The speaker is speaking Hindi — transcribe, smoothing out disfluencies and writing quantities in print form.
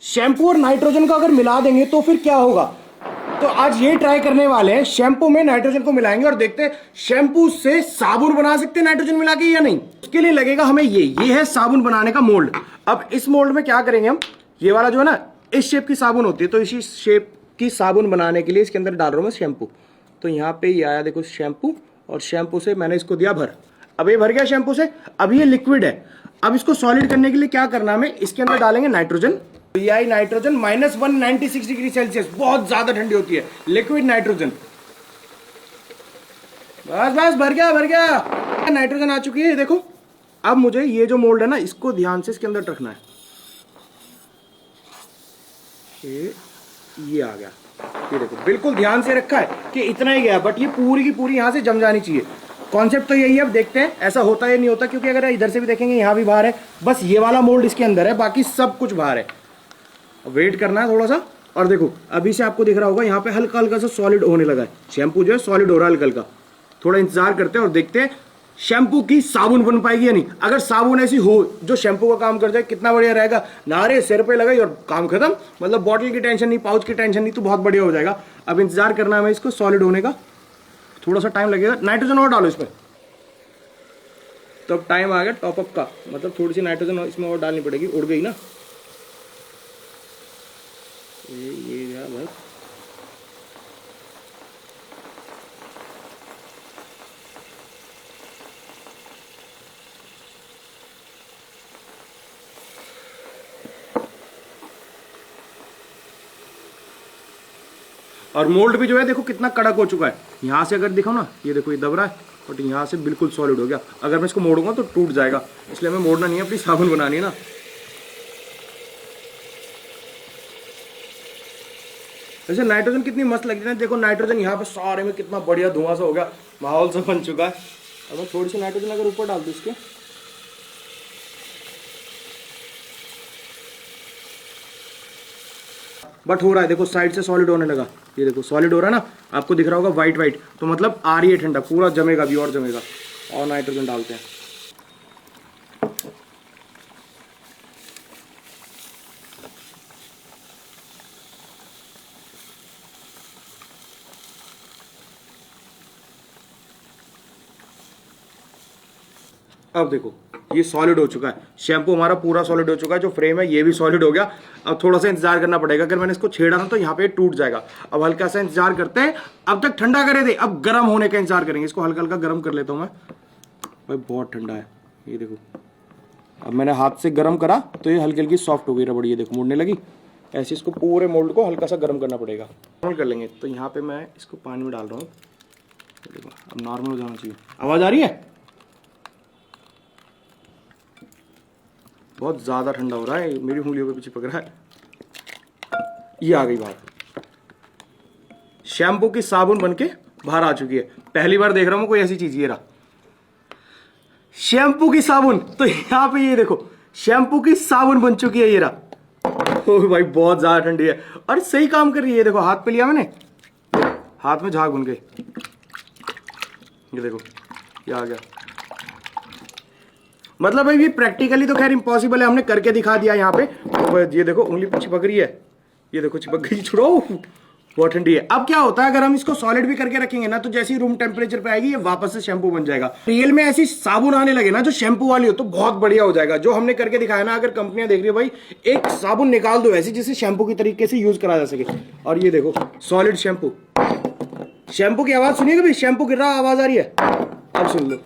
शैम्पू और नाइट्रोजन को अगर मिला देंगे तो फिर क्या होगा। तो आज ये ट्राई करने वाले हैं, शैम्पू में नाइट्रोजन को मिलाएंगे और देखते हैं शैम्पू से साबुन बना सकते हैं नाइट्रोजन मिला के या नहीं। उसके लिए लगेगा हमें ये है साबुन बनाने का मोल्ड। अब इस मोल्ड में क्या करेंगे हम, ये वाला जो है ना इस शेप की साबुन होती है, तो इसी शेप की साबुन बनाने के लिए इसके अंदर डाल रहा हूं मैं शैम्पू। तो यहाँ पे ये आया देखो शैम्पू, और शैम्पू से मैंने इसको दिया भर। अब ये भर गया शैम्पू से, अब ये लिक्विड है। अब इसको सॉलिड करने के लिए क्या करना है, इसके अंदर डालेंगे नाइट्रोजन। ये आई नाइट्रोजन -196 डिग्री सेल्सियस, बहुत ज्यादा ठंडी होती है लिक्विड नाइट्रोजन। बस बस भर गया नाइट्रोजन आ चुकी है देखो। अब मुझे ये जो मोल्ड है ना इसको ध्यान से इसके अंदर रखना है। ये आ गया, ये देखो बिल्कुल ध्यान से रखा है कि इतना ही गया, बट ये पूरी की पूरी यहां से जम जानी चाहिए। कॉन्सेप्ट तो यही है, अब देखते हैं ऐसा होता है या नहीं होता, क्योंकि अगर इधर से भी देखेंगे यहाँ भी बाहर है, बस ये वाला मोल्ड इसके अंदर है, बाकी सब कुछ बाहर है। वेट करना है थोड़ा सा। और देखो अभी से आपको दिख रहा होगा यहाँ पे हल्का हल्का सा सॉलिड होने लगा है, शैम्पू जो है सॉलिड हो रहा है हल्का हल्का। थोड़ा इंतजार करते हैं और देखते हैं शैम्पू की साबुन बन पाएगी या नहीं। अगर साबुन ऐसी हो जो शैम्पू का काम कर जाए कितना बढ़िया रहेगा, नारे सिर पे लगाई और काम खत्म। मतलब बॉटल की टेंशन नहीं, पाउच की टेंशन नहीं, तो बहुत बढ़िया हो जाएगा। अब इंतजार करना है हमें इसको सॉलिड होने का, थोड़ा सा टाइम लगेगा। नाइट्रोजन और डालो इसमें, तो अब टाइम आ गया टॉपअप का, मतलब थोड़ी सी नाइट्रोजन इसमें और डालनी पड़ेगी। उड़ गई ना ये गया भाई। और मोल्ड भी जो है देखो कितना कड़क हो चुका है। यहां से अगर दिखाओ ना, ये देखो ये दब रहा है, बट यहां से बिल्कुल सॉलिड हो गया। अगर मैं इसको मोड़ूंगा तो टूट जाएगा, इसलिए हमें मोड़ना नहीं है, अपनी साबुन बनानी है ना। वैसे नाइट्रोजन कितनी मस्त लग रही है, देखो नाइट्रोजन यहाँ पे सारे में कितना बढ़िया धुआं सा हो गया, माहौल सा बन चुका है। अब मैं थोड़ी सी नाइट्रोजन अगर ऊपर डाल दूं इसके, बट हो रहा है देखो साइड से सॉलिड होने लगा। ये देखो सॉलिड हो रहा है ना, आपको दिख रहा होगा व्हाइट व्हाइट, तो मतलब आ रही है ठंडा, पूरा जमेगा भी और जमेगा। और नाइट्रोजन डालते हैं। अब देखो ये सॉलिड हो चुका है, शैम्पू हमारा पूरा सॉलिड हो चुका है, जो फ्रेम है ये भी सॉलिड हो गया। अब थोड़ा सा इंतजार करना पड़ेगा, अगर मैंने इसको छेड़ा ना तो यहाँ पे टूट जाएगा। अब हल्का सा इंतजार करते हैं, अब तक ठंडा करे थे, अब गर्म होने का इंतजार करेंगे। इसको हल्का हल्का गर्म कर लेता हूँ मैं, भाई बहुत ठंडा है ये देखो। अब मैंने हाथ से गर्म करा तो ये हल्की हल्की सॉफ्ट हो गई रबड़ी, ये देखो मुड़ने लगी। ऐसे इसको पूरे मोल्ड को हल्का सा गर्म करना पड़ेगा। नॉर्मल कर लेंगे, तो यहाँ पे मैं इसको पानी में डाल रहा हूँ, देखो अब नॉर्मल हो जाना चाहिए। आवाज आ रही है, बहुत ज्यादा ठंडा हो रहा है, मेरी उंगलियों पे पीछे पक रहा है। ये आ गई बाहर, शैम्पू की साबुन बनके बाहर आ चुकी है। पहली बार देख रहा हूं कोई ऐसी चीज, ये रहा शैम्पू की साबुन। तो यहाँ पे ये देखो शैम्पू की साबुन बन चुकी है, ये रहा। ओ भाई बहुत ज्यादा ठंडी है और सही काम कर रही है। देखो हाथ पे लिया मैंने, हाथ में झाग बन गए, ये देखो ये आ गया। मतलब भाई ये प्रैक्टिकली तो खैर इम्पॉसिबल है, हमने करके दिखा दिया यहाँ पे। तो ये देखो उंगली चिपक रही है, ये देखो चिपक गई, छोड़ो बहुत ठंडी है। अब क्या होता है अगर हम इसको सॉलिड भी करके रखेंगे ना, तो जैसे ही रूम टेम्परेचर पे आएगी ये वापस से शैम्पू बन जाएगा। रियल में ऐसी साबुन आने लगे ना जो शैम्पू वाली हो तो बहुत बढ़िया हो जाएगा। जो हमने करके दिखाया ना, अगर कंपनियां देख रही है भाई एक साबुन निकाल दो ऐसी जिसे शैम्पू की तरीके से यूज करा जा सके। और ये देखो सॉलिड शैम्पू, शैम्पू की आवाज सुनिए कभी, शैम्पू गिर रहा आवाज आ रही है, अब सुन लो।